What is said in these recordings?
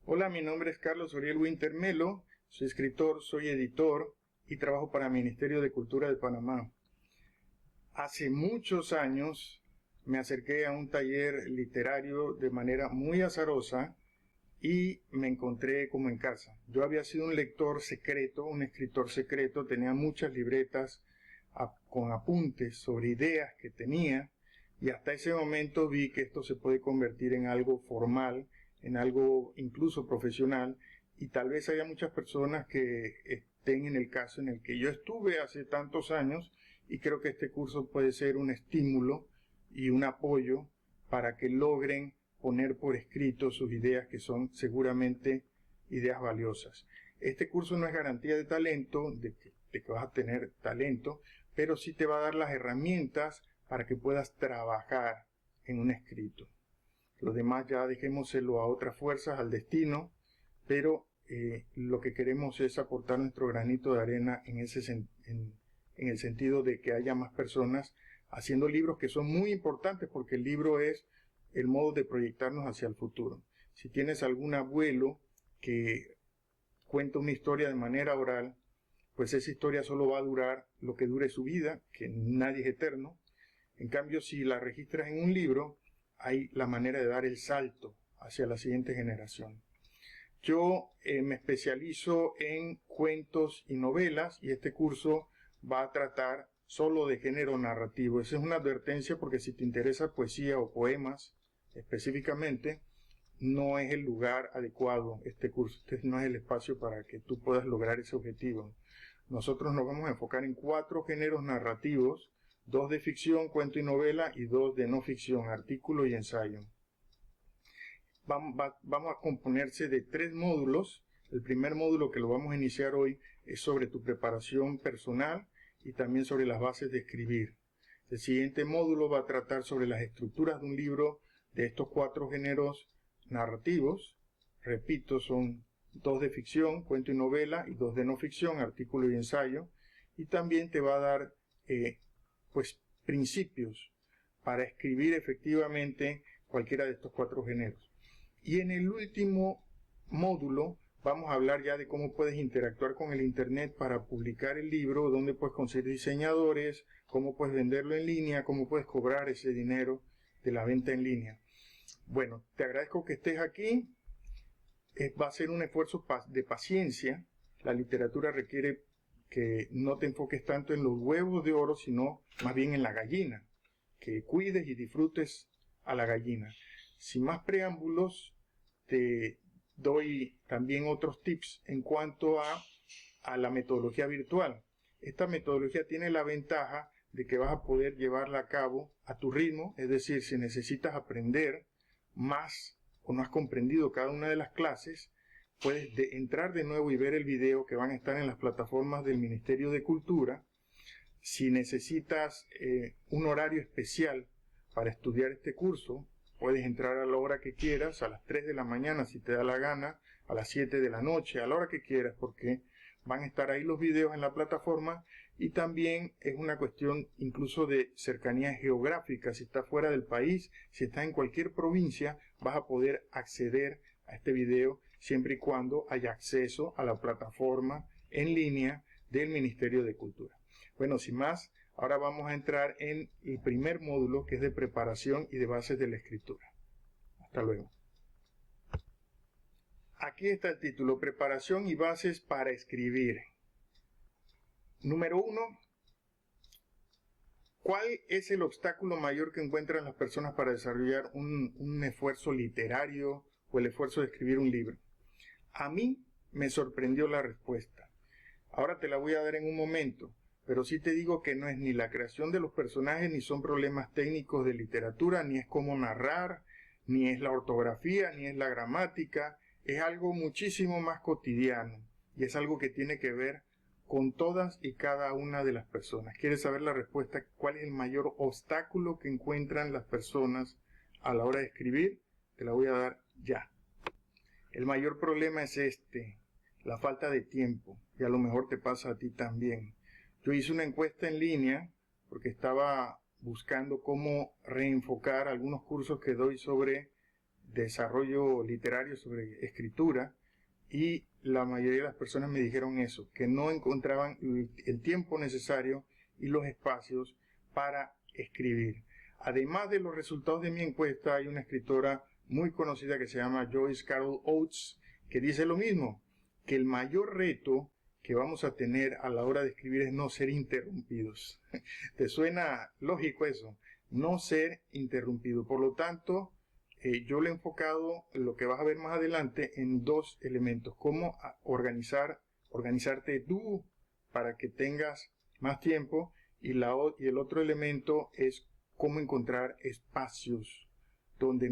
Hola, mi nombre es Carlos Oriel Winter Melo, soy escritor, soy editor y trabajo para el Ministerio de Cultura de Panamá. Hace muchos años me acerqué a un taller literario de manera muy azarosa y me encontré como en casa. Yo había sido un lector secreto, un escritor secreto, tenía muchas libretas con apuntes sobre ideas que tenía, y hasta ese momento vi que esto se puede convertir en algo formal, en algo incluso profesional, y tal vez haya muchas personas que estén en el caso en el que yo estuve hace tantos años, y creo que este curso puede ser un estímulo y un apoyo para que logren poner por escrito sus ideas, que son seguramente ideas valiosas. Este curso no es garantía de talento, de que vas a tener talento, pero sí te va a dar las herramientas para que puedas trabajar en un escrito. Lo demás ya dejémoselo a otras fuerzas, al destino, pero lo que queremos es aportar nuestro granito de arena en el sentido de que haya más personas haciendo libros, que son muy importantes, porque el libro es el modo de proyectarnos hacia el futuro. Si tienes algún abuelo que cuenta una historia de manera oral, pues esa historia solo va a durar lo que dure su vida, que nadie es eterno. En cambio, si la registras en un libro, hay la manera de dar el salto hacia la siguiente generación. Yo me especializo en cuentos y novelas, y este curso va a tratar solo de género narrativo. Esa es una advertencia, porque si te interesa poesía o poemas específicamente, no es el lugar adecuado este curso. Este no es el espacio para que tú puedas lograr ese objetivo. Nosotros nos vamos a enfocar en 4 géneros narrativos: 2 de ficción, cuento y novela, y 2 de no ficción, artículo y ensayo. Vamos a componerse de 3 módulos. El primer módulo, que lo vamos a iniciar hoy, es sobre tu preparación personal y también sobre las bases de escribir. El siguiente módulo va a tratar sobre las estructuras de un libro de estos 4 géneros narrativos. Repito, son 2 de ficción, cuento y novela, y 2 de no ficción, artículo y ensayo. Y también te va a dar principios para escribir efectivamente cualquiera de estos 4 géneros. Y en el último módulo vamos a hablar ya de cómo puedes interactuar con el internet para publicar el libro, dónde puedes conseguir diseñadores, cómo puedes venderlo en línea, cómo puedes cobrar ese dinero de la venta en línea. Bueno, te agradezco que estés aquí. Va a ser un esfuerzo de paciencia. La literatura requiere que no te enfoques tanto en los huevos de oro, sino más bien en la gallina, que cuides y disfrutes a la gallina. Sin más preámbulos, te doy también otros tips en cuanto a la metodología virtual. Esta metodología tiene la ventaja de que vas a poder llevarla a cabo a tu ritmo, es decir, si necesitas aprender más o no has comprendido cada una de las clases, puedes entrar de nuevo y ver el video, que van a estar en las plataformas del Ministerio de Cultura. Si necesitas un horario especial para estudiar este curso, puedes entrar a la hora que quieras, a las 3 de la mañana si te da la gana, a las 7 de la noche, a la hora que quieras, porque van a estar ahí los videos en la plataforma. Y también es una cuestión incluso de cercanía geográfica. Si estás fuera del país, si estás en cualquier provincia, vas a poder acceder a este video siempre y cuando haya acceso a la plataforma en línea del Ministerio de Cultura. Bueno, sin más, ahora vamos a entrar en el primer módulo, que es de preparación y de bases de la escritura. Hasta luego. Aquí está el título: preparación y bases para escribir. Número 1. ¿Cuál es el obstáculo mayor que encuentran las personas para desarrollar un esfuerzo literario o el esfuerzo de escribir un libro? A mí me sorprendió la respuesta. Ahora te la voy a dar en un momento, pero sí te digo que no es ni la creación de los personajes, ni son problemas técnicos de literatura, ni es cómo narrar, ni es la ortografía, ni es la gramática. Es algo muchísimo más cotidiano, y es algo que tiene que ver con todas y cada una de las personas. ¿Quieres saber la respuesta? ¿Cuál es el mayor obstáculo que encuentran las personas a la hora de escribir? Te la voy a dar ya. El mayor problema es la falta de tiempo, y a lo mejor te pasa a ti también. Yo hice una encuesta en línea porque estaba buscando cómo reenfocar algunos cursos que doy sobre desarrollo literario sobre escritura, y la mayoría de las personas me dijeron eso, que no encontraban el tiempo necesario y los espacios para escribir. Además de los resultados de mi encuesta, hay una escritora muy conocida que se llama Joyce Carol Oates, que dice lo mismo, que el mayor reto que vamos a tener a la hora de escribir es no ser interrumpidos. ¿Te suena lógico eso? No ser interrumpido. Por lo tanto, yo le he enfocado lo que vas a ver más adelante en dos elementos. Cómo organizarte tú para que tengas más tiempo, y el otro elemento es cómo encontrar espacios donde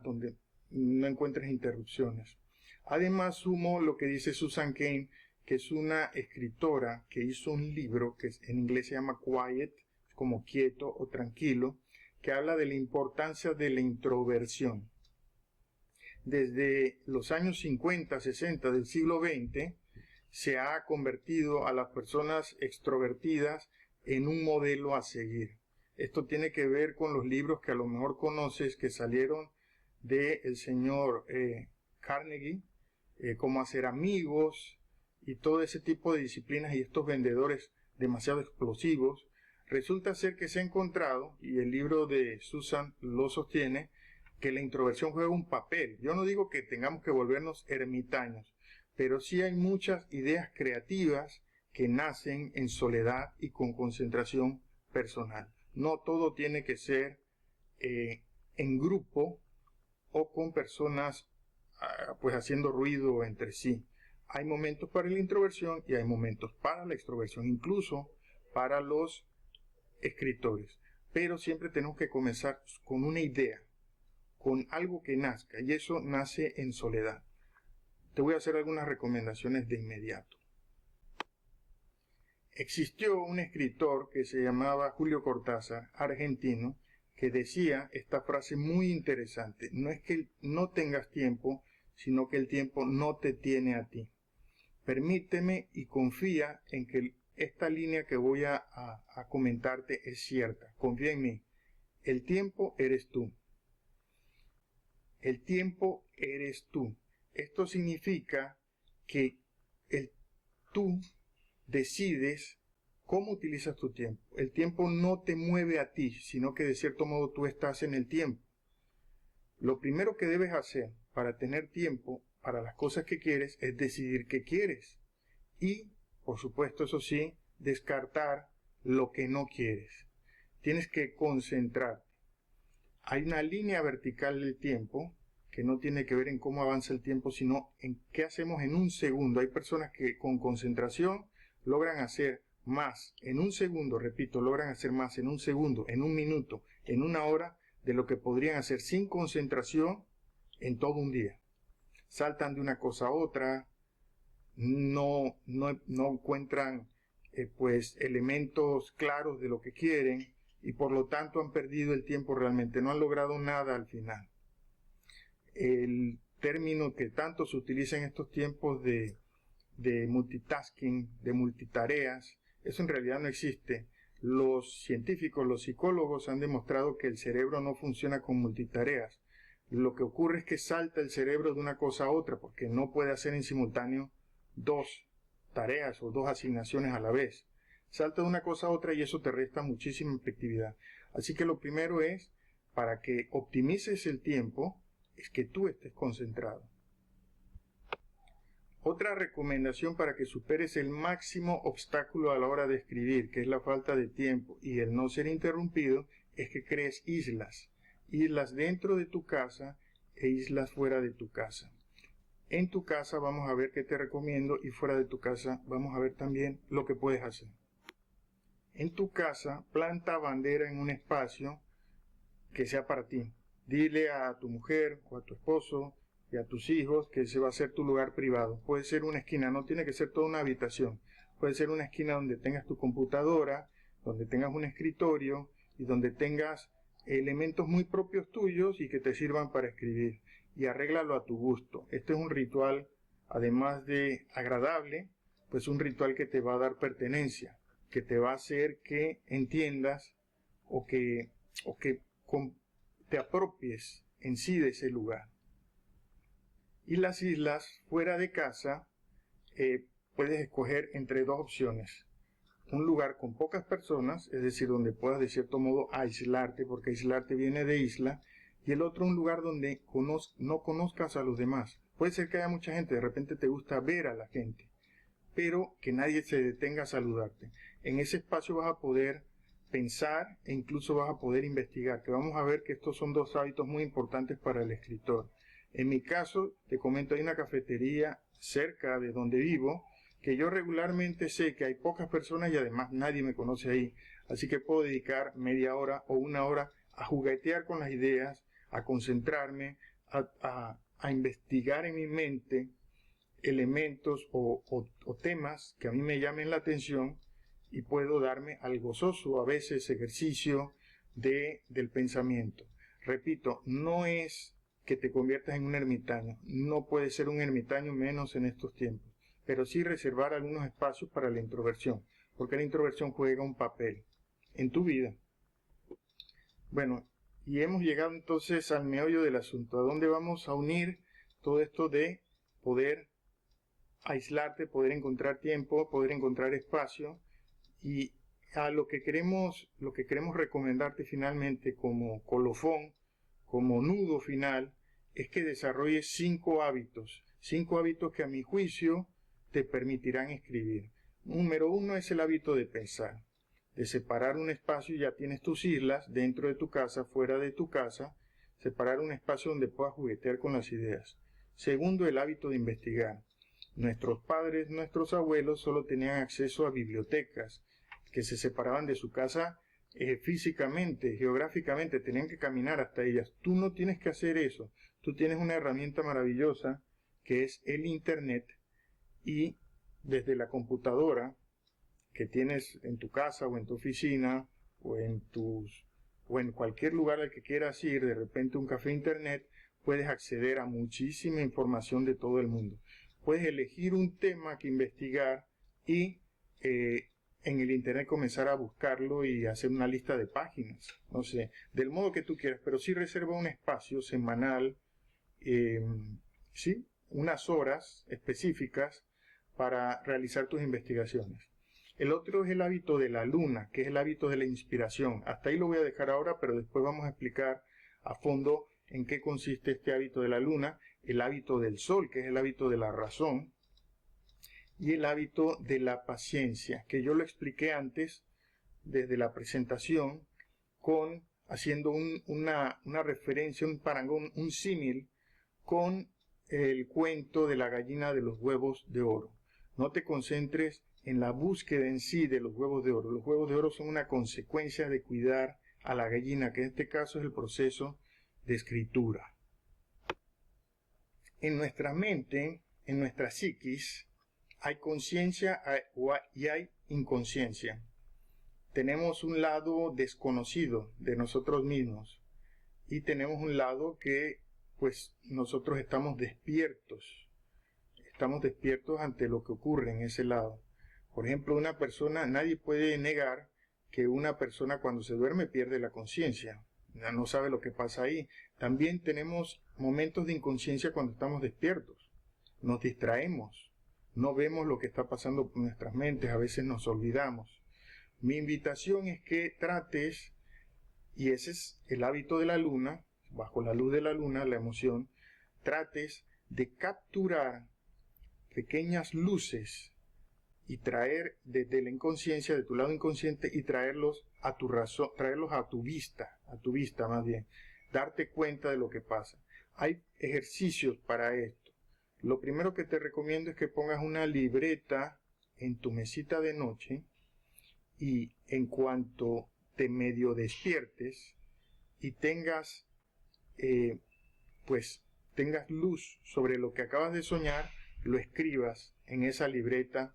donde no encuentres interrupciones. Además, sumo lo que dice Susan Cain, que es una escritora que hizo un libro que en inglés se llama Quiet, como quieto o tranquilo, que habla de la importancia de la introversión. Desde los años 50, 60 del siglo XX, se ha convertido a las personas extrovertidas en un modelo a seguir. Esto tiene que ver con los libros que a lo mejor conoces, que salieron del señor Carnegie, Cómo hacer amigos, y todo ese tipo de disciplinas, y estos vendedores demasiado explosivos. Resulta ser que se ha encontrado, y el libro de Susan lo sostiene, que la introversión juega un papel. Yo no digo que tengamos que volvernos ermitaños, pero sí hay muchas ideas creativas que nacen en soledad y con concentración personal. No todo tiene que ser en grupo o con personas pues haciendo ruido entre sí. Hay momentos para la introversión y hay momentos para la extroversión, incluso para los escritores. Pero siempre tenemos que comenzar con una idea, con algo que nazca, y eso nace en soledad. Te voy a hacer algunas recomendaciones de inmediato. Existió un escritor que se llamaba Julio Cortázar, argentino, que decía esta frase muy interesante: no es que no tengas tiempo, sino que el tiempo no te tiene a ti. Permíteme y confía en que esta línea que voy a comentarte es cierta. Confía en mí. El tiempo eres tú. El tiempo eres tú. Esto significa que tú decides cómo utilizas tu tiempo. El tiempo no te mueve a ti, sino que de cierto modo tú estás en el tiempo. Lo primero que debes hacer para tener tiempo para las cosas que quieres es decidir qué quieres. Y, por supuesto, eso sí, descartar lo que no quieres. Tienes que concentrarte. Hay una línea vertical del tiempo que no tiene que ver en cómo avanza el tiempo, sino en qué hacemos en un segundo. Hay personas que con concentración logran hacer más en un segundo, repito, logran hacer más en un segundo, en un minuto, en una hora, de lo que podrían hacer sin concentración en todo un día. Saltan de una cosa a otra, no encuentran pues elementos claros de lo que quieren, y por lo tanto han perdido el tiempo realmente, no han logrado nada al final. El término que tanto se utiliza en estos tiempos de multitasking, de multitareas, eso en realidad no existe. Los científicos, los psicólogos han demostrado que el cerebro no funciona con multitareas. Lo que ocurre es que salta el cerebro de una cosa a otra, porque no puede hacer en simultáneo dos tareas o dos asignaciones a la vez. Salta de una cosa a otra y eso te resta muchísima efectividad. Así que lo primero es, para que optimices el tiempo, es que tú estés concentrado. Otra recomendación para que superes el máximo obstáculo a la hora de escribir, que es la falta de tiempo y el no ser interrumpido, es que crees islas. Islas dentro de tu casa e islas fuera de tu casa. En tu casa vamos a ver qué te recomiendo, y fuera de tu casa vamos a ver también lo que puedes hacer. En tu casa, planta bandera en un espacio que sea para ti. Dile a tu mujer o a tu esposo y a tus hijos que ese va a ser tu lugar privado. Puede ser una esquina, no tiene que ser toda una habitación. Puede ser una esquina donde tengas tu computadora, donde tengas un escritorio y donde tengas elementos muy propios tuyos y que te sirvan para escribir. Y arréglalo a tu gusto. Este es un ritual, además de agradable, pues un ritual que te va a dar pertenencia, que te va a hacer que entiendas o que te apropies en sí de ese lugar. Y las islas fuera de casa, puedes escoger entre dos opciones. Un lugar con pocas personas, es decir, donde puedas de cierto modo aislarte, porque aislarte viene de isla, y el otro un lugar donde no conozcas a los demás. Puede ser que haya mucha gente, de repente te gusta ver a la gente, pero que nadie se detenga a saludarte. En ese espacio vas a poder pensar e incluso vas a poder investigar, que vamos a ver que estos son dos hábitos muy importantes para el escritor. En mi caso, te comento, hay una cafetería cerca de donde vivo, que yo regularmente sé que hay pocas personas y además nadie me conoce ahí, así que puedo dedicar media hora o una hora a juguetear con las ideas, a concentrarme, a investigar en mi mente elementos o temas que a mí me llamen la atención y puedo darme al gozoso, a veces, ejercicio del pensamiento. Repito, no es que te conviertas en un ermitaño, no puedes ser un ermitaño menos en estos tiempos, pero sí reservar algunos espacios para la introversión, porque la introversión juega un papel en tu vida. Bueno, y hemos llegado entonces al meollo del asunto, a dónde vamos a unir todo esto de poder aislarte, poder encontrar tiempo, poder encontrar espacio, y a lo que queremos recomendarte finalmente como colofón, como nudo final, es que desarrolles 5 hábitos que a mi juicio te permitirán escribir. Número 1 es el hábito de pensar, de separar un espacio. Ya tienes tus islas dentro de tu casa, fuera de tu casa, separar un espacio donde puedas juguetear con las ideas. Segundo, el hábito de investigar. Nuestros padres, nuestros abuelos solo tenían acceso a bibliotecas que se separaban de su casa físicamente, geográficamente, tenían que caminar hasta ellas. Tú no tienes que hacer eso. Tú tienes una herramienta maravillosa que es el Internet, y desde la computadora que tienes en tu casa o en tu oficina o en cualquier lugar al que quieras ir, de repente un café Internet, puedes acceder a muchísima información de todo el mundo. Puedes elegir un tema que investigar y en el Internet comenzar a buscarlo y hacer una lista de páginas, no sé, del modo que tú quieras, pero sí reserva un espacio semanal, ¿sí? Unas horas específicas para realizar tus investigaciones. El otro es el hábito de la luna, que es el hábito de la inspiración. Hasta ahí lo voy a dejar ahora, pero después vamos a explicar a fondo en qué consiste este hábito de la luna, el hábito del sol, que es el hábito de la razón, y el hábito de la paciencia, que yo lo expliqué antes desde la presentación, haciendo una referencia, un parangón, un símil con el cuento de la gallina de los huevos de oro. No te concentres en la búsqueda en sí de los huevos de oro. Los huevos de oro son una consecuencia de cuidar a la gallina, que en este caso es el proceso de escritura. En nuestra mente, en nuestra psiquis, hay conciencia y hay inconsciencia. Tenemos un lado desconocido de nosotros mismos y tenemos un lado que, pues, nosotros estamos despiertos ante lo que ocurre en ese lado. Por ejemplo, una persona, nadie puede negar que una persona cuando se duerme pierde la conciencia, no sabe lo que pasa ahí. También tenemos momentos de inconsciencia cuando estamos despiertos, nos distraemos, no vemos lo que está pasando por nuestras mentes, a veces nos olvidamos. Mi invitación es que trates, y ese es el hábito de la luna, bajo la luz de la luna, la emoción, trates de capturar pequeñas luces y traer desde la inconsciencia, de tu lado inconsciente, y traerlos a tu razón, traerlos a tu vista más bien, darte cuenta de lo que pasa. Hay ejercicios para esto. Lo primero que te recomiendo es que pongas una libreta en tu mesita de noche, y en cuanto te medio despiertes y tengas tengas luz sobre lo que acabas de soñar, lo escribas en esa libreta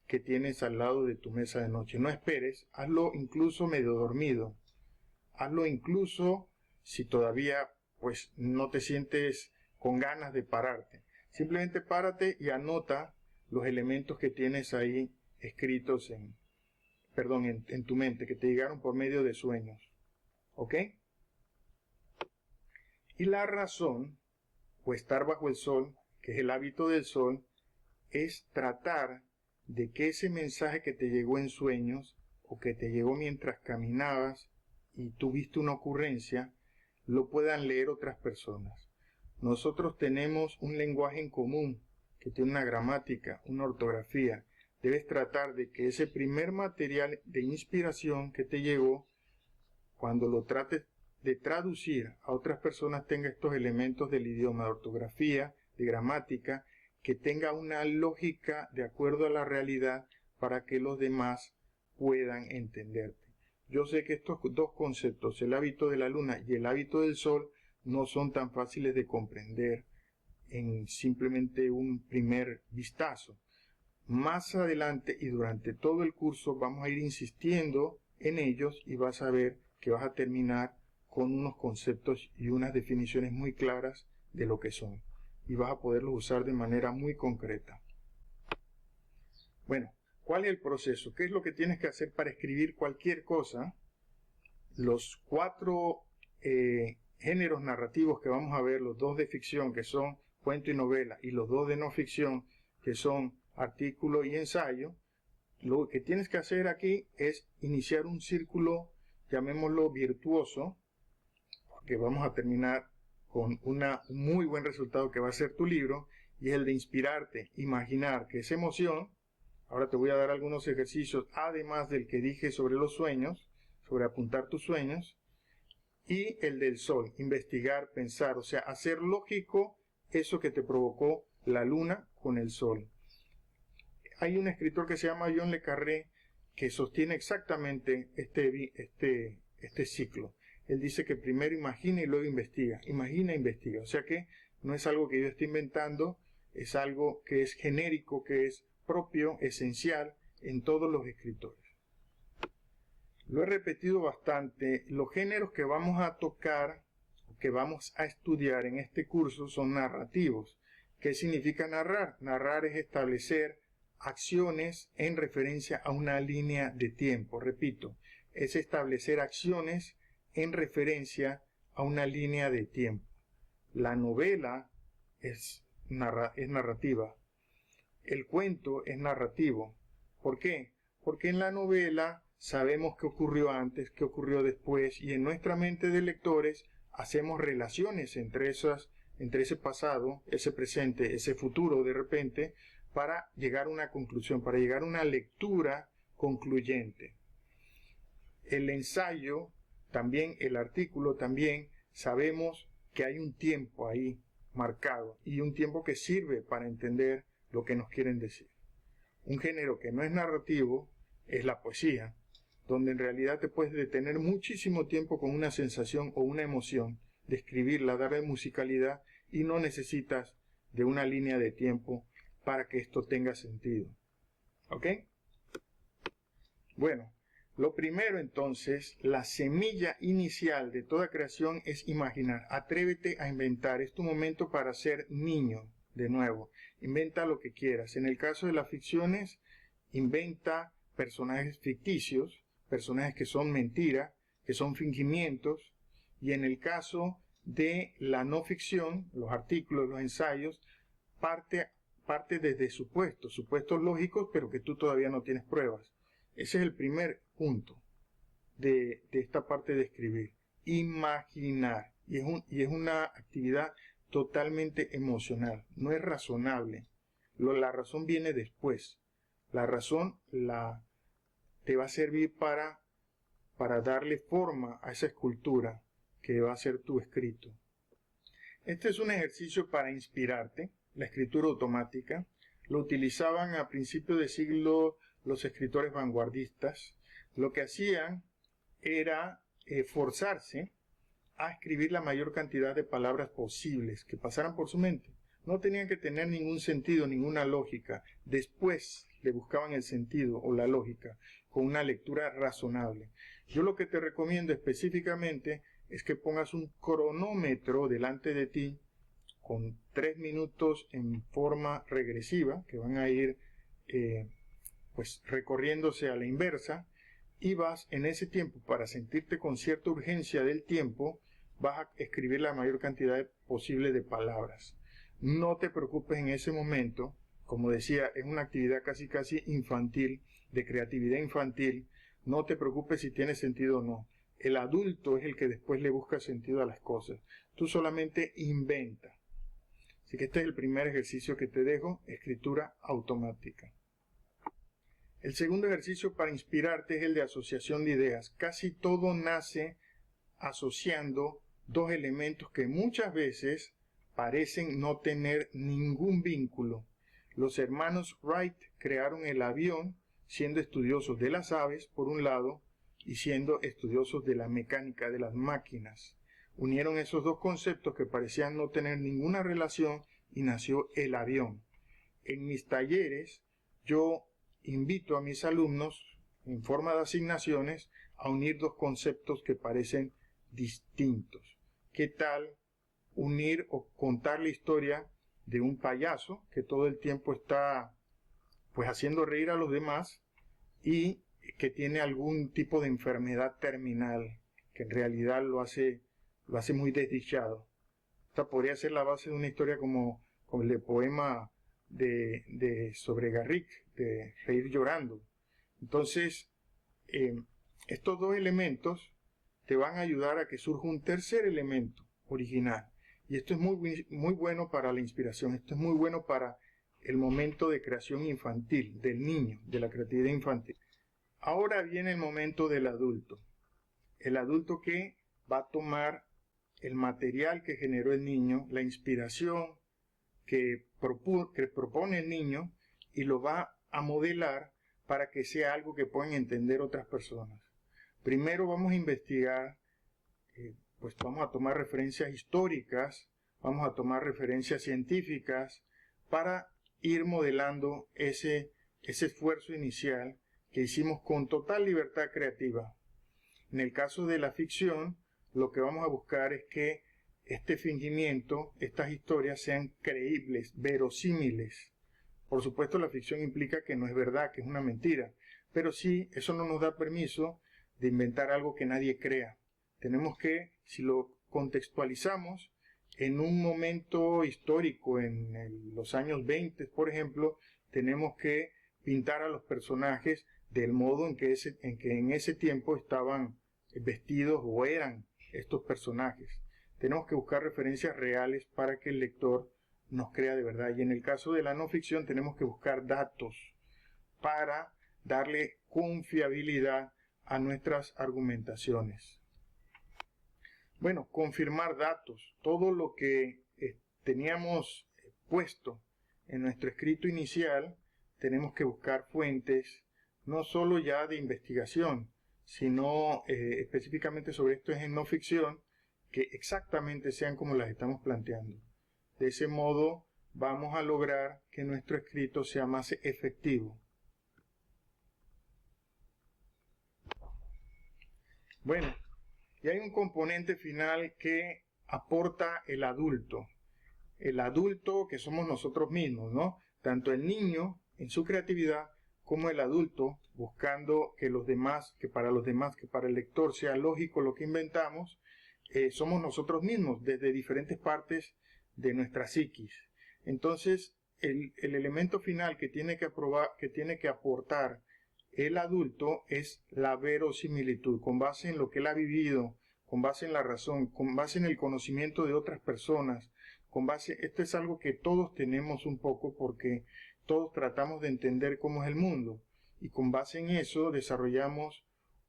que tienes al lado de tu mesa de noche. No esperes, hazlo incluso medio dormido, hazlo incluso si todavía pues no te sientes con ganas de pararte. Simplemente párate y anota los elementos que tienes ahí escritos en tu mente, que te llegaron por medio de sueños. ¿Ok? Y la razón, o estar bajo el sol, que es el hábito del sol, es tratar de que ese mensaje que te llegó en sueños o que te llegó mientras caminabas y tuviste una ocurrencia, lo puedan leer otras personas. Nosotros tenemos un lenguaje en común que tiene una gramática, una ortografía. Debes tratar de que ese primer material de inspiración que te llegó, cuando lo trates de traducir a otras personas, tenga estos elementos del idioma, de ortografía, de gramática, que tenga una lógica de acuerdo a la realidad para que los demás puedan entenderte. Yo sé que estos dos conceptos, el hábito de la luna y el hábito del sol, no son tan fáciles de comprender en simplemente un primer vistazo. Más adelante y durante todo el curso vamos a ir insistiendo en ellos y vas a ver que vas a terminar con unos conceptos y unas definiciones muy claras de lo que son. Y vas a poderlos usar de manera muy concreta. Bueno, ¿cuál es el proceso? ¿Qué es lo que tienes que hacer para escribir cualquier cosa? Los 4 géneros narrativos que vamos a ver, los 2 de ficción, que son cuento y novela, y los 2 de no ficción, que son artículo y ensayo, lo que tienes que hacer aquí es iniciar un círculo, llamémoslo virtuoso, porque vamos a terminar con un muy buen resultado que va a ser tu libro, y es el de inspirarte, imaginar que esa emoción. Ahora te voy a dar algunos ejercicios, además del que dije sobre los sueños, sobre apuntar tus sueños, y el del sol, investigar, pensar, o sea, hacer lógico eso que te provocó la luna con el sol. Hay un escritor que se llama John Le Carré que sostiene exactamente este ciclo. Él dice que primero imagina y luego investiga. Imagina e investiga. O sea que no es algo que yo esté inventando, es algo que es genérico, que es propio, esencial en todos los escritores. Lo he repetido bastante. Los géneros que vamos a tocar, que vamos a estudiar en este curso son narrativos. ¿Qué significa narrar? Narrar es establecer acciones en referencia a una línea de tiempo. Repito, es establecer acciones en referencia a una línea de tiempo. La novela es narrativa. El cuento es narrativo. ¿Por qué? Porque en la novela sabemos qué ocurrió antes, qué ocurrió después, y en nuestra mente de lectores hacemos relaciones entre ese pasado, ese presente, ese futuro de repente, para llegar a una conclusión, para llegar a una lectura concluyente. El ensayo, también el artículo, también sabemos que hay un tiempo ahí marcado y un tiempo que sirve para entender lo que nos quieren decir. Un género que no es narrativo es la poesía, donde en realidad te puedes detener muchísimo tiempo con una sensación o una emoción, describirla, darle musicalidad, y no necesitas de una línea de tiempo para que esto tenga sentido. ¿Ok? Bueno, lo primero entonces, la semilla inicial de toda creación es imaginar. Atrévete a inventar. Es tu momento para ser niño, de nuevo. Inventa lo que quieras. En el caso de las ficciones, inventa personajes ficticios, personajes que son mentiras, que son fingimientos. Y en el caso de la no ficción, los artículos, los ensayos, parte desde supuestos lógicos, pero que tú todavía no tienes pruebas. Ese es el primer punto de esta parte de escribir. Imaginar. Y es una actividad totalmente emocional. No es razonable. La razón viene después. La razón te va a servir para darle forma a esa escultura que va a ser tu escrito. Este es un ejercicio para inspirarte. La escritura automática. Lo utilizaban a principios de siglo los escritores vanguardistas. Lo que hacían era forzarse a escribir la mayor cantidad de palabras posibles que pasaran por su mente. No tenían que tener ningún sentido, ninguna lógica. Después le buscaban el sentido o la lógica con una lectura razonable. Yo lo que te recomiendo específicamente es que pongas un cronómetro delante de ti con 3 minutos en forma regresiva, que van a ir recorriéndose a la inversa, y vas en ese tiempo, para sentirte con cierta urgencia del tiempo, vas a escribir la mayor cantidad posible de palabras. No te preocupes en ese momento, como decía, es una actividad casi infantil, de creatividad infantil. No te preocupes si tiene sentido o no. El adulto es el que después le busca sentido a las cosas. Tú solamente inventa. Así que este es el primer ejercicio que te dejo, escritura automática. El segundo ejercicio para inspirarte es el de asociación de ideas. Casi todo nace asociando dos elementos que muchas veces parecen no tener ningún vínculo. Los hermanos Wright crearon el avión siendo estudiosos de las aves, por un lado, y siendo estudiosos de la mecánica de las máquinas. Unieron esos dos conceptos que parecían no tener ninguna relación y nació el avión. En mis talleres yo invito a mis alumnos, en forma de asignaciones, a unir dos conceptos que parecen distintos. ¿Qué tal unir o contar la historia de un payaso que todo el tiempo está pues haciendo reír a los demás y que tiene algún tipo de enfermedad terminal que en realidad lo hace muy desdichado? Esta podría ser la base de una historia como el poema sobre Garrick, de Reír llorando. Entonces, estos dos elementos te van a ayudar a que surja un tercer elemento original. Y esto es muy bueno para la inspiración, esto es muy bueno para el momento de creación infantil, del niño, de la creatividad infantil. Ahora viene el momento del adulto. El adulto que va a tomar el material que generó el niño, la inspiración que propone el niño, y lo va a modelar para que sea algo que puedan entender otras personas. Primero vamos a investigar, pues vamos a tomar referencias históricas, vamos a tomar referencias científicas para ir modelando ese esfuerzo inicial que hicimos con total libertad creativa. En el caso de la ficción, lo que vamos a buscar es que este fingimiento, estas historias sean creíbles, verosímiles. Por supuesto, la ficción implica que no es verdad, que es una mentira, pero sí, eso no nos da permiso de inventar algo que nadie crea. Tenemos que, si lo contextualizamos en un momento histórico, en los años 20, por ejemplo, tenemos que pintar a los personajes del modo en que en ese tiempo estaban vestidos o eran estos personajes. Tenemos que buscar referencias reales para que el lector nos crea de verdad. Y en el caso de la no ficción tenemos que buscar datos para darle confiabilidad a nuestras argumentaciones. Bueno, confirmar datos. Todo lo que teníamos puesto en nuestro escrito inicial, tenemos que buscar fuentes, no solo ya de investigación, sino específicamente sobre esto es en no ficción, que exactamente sean como las estamos planteando. De ese modo vamos a lograr que nuestro escrito sea más efectivo. Bueno, y hay un componente final que aporta el adulto. El adulto que somos nosotros mismos, ¿no? Tanto el niño en su creatividad como el adulto buscando que para los demás, que para el lector sea lógico lo que inventamos, somos nosotros mismos desde diferentes partes de nuestra psiquis. Entonces, el elemento final que tiene que aportar el adulto es la verosimilitud, con base en lo que él ha vivido, con base en la razón, con base en el conocimiento de otras personas, esto es algo que todos tenemos un poco porque todos tratamos de entender cómo es el mundo, y con base en eso desarrollamos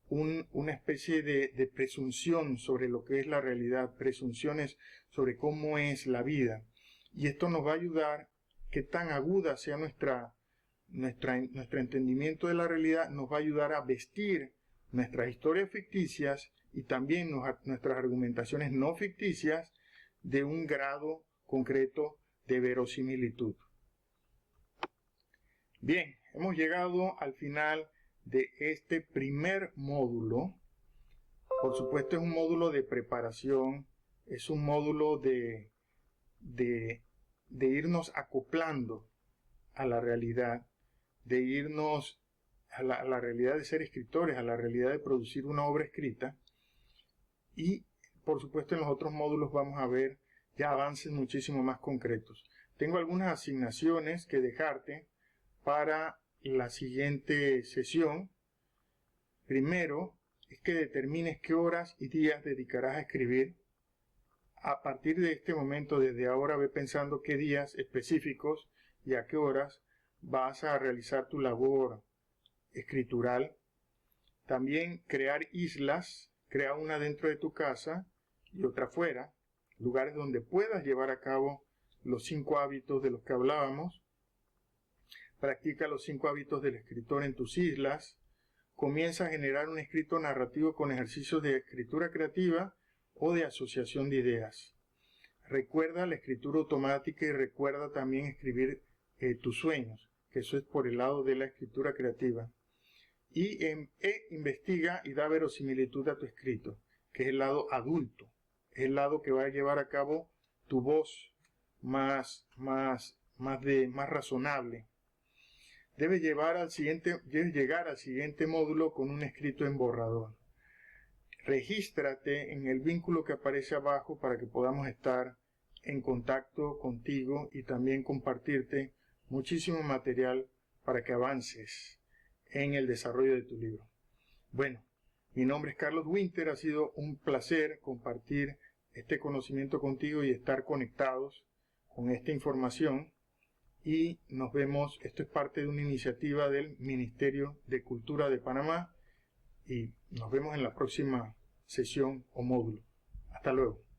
una especie de presunción sobre lo que es la realidad, presunciones sobre cómo es la vida. Y esto nos va a ayudar, que tan aguda sea nuestro entendimiento de la realidad, nos va a ayudar a vestir nuestras historias ficticias y también nuestras argumentaciones no ficticias de un grado concreto de verosimilitud. Bien, hemos llegado al final de este primer módulo. Por supuesto es un módulo de preparación, es un módulo de irnos acoplando a la realidad, de irnos a la realidad de ser escritores, a la realidad de producir una obra escrita, y por supuesto en los otros módulos vamos a ver ya avances muchísimo más concretos. Tengo algunas asignaciones que dejarte para la siguiente sesión. Primero es que determines qué horas y días dedicarás a escribir. A partir de este momento, desde ahora, ve pensando qué días específicos y a qué horas vas a realizar tu labor escritural. También crear islas, crea una dentro de tu casa y otra fuera, lugares donde puedas llevar a cabo los 5 hábitos de los que hablábamos. Practica los 5 hábitos del escritor en tus islas. Comienza a generar un escrito narrativo con ejercicios de escritura creativa o de asociación de ideas. Recuerda la escritura automática y recuerda también escribir tus sueños, que eso es por el lado de la escritura creativa. Y investiga y da verosimilitud a tu escrito, que es el lado adulto, es el lado que va a llevar a cabo tu voz más razonable. Debes llegar al siguiente módulo con un escrito en borrador. Regístrate en el vínculo que aparece abajo para que podamos estar en contacto contigo y también compartirte muchísimo material para que avances en el desarrollo de tu libro. Bueno, mi nombre es Carlos Winter, ha sido un placer compartir este conocimiento contigo y estar conectados con esta información. Y nos vemos, esto es parte de una iniciativa del Ministerio de Cultura de Panamá y nos vemos en la próxima sesión o módulo. Hasta luego.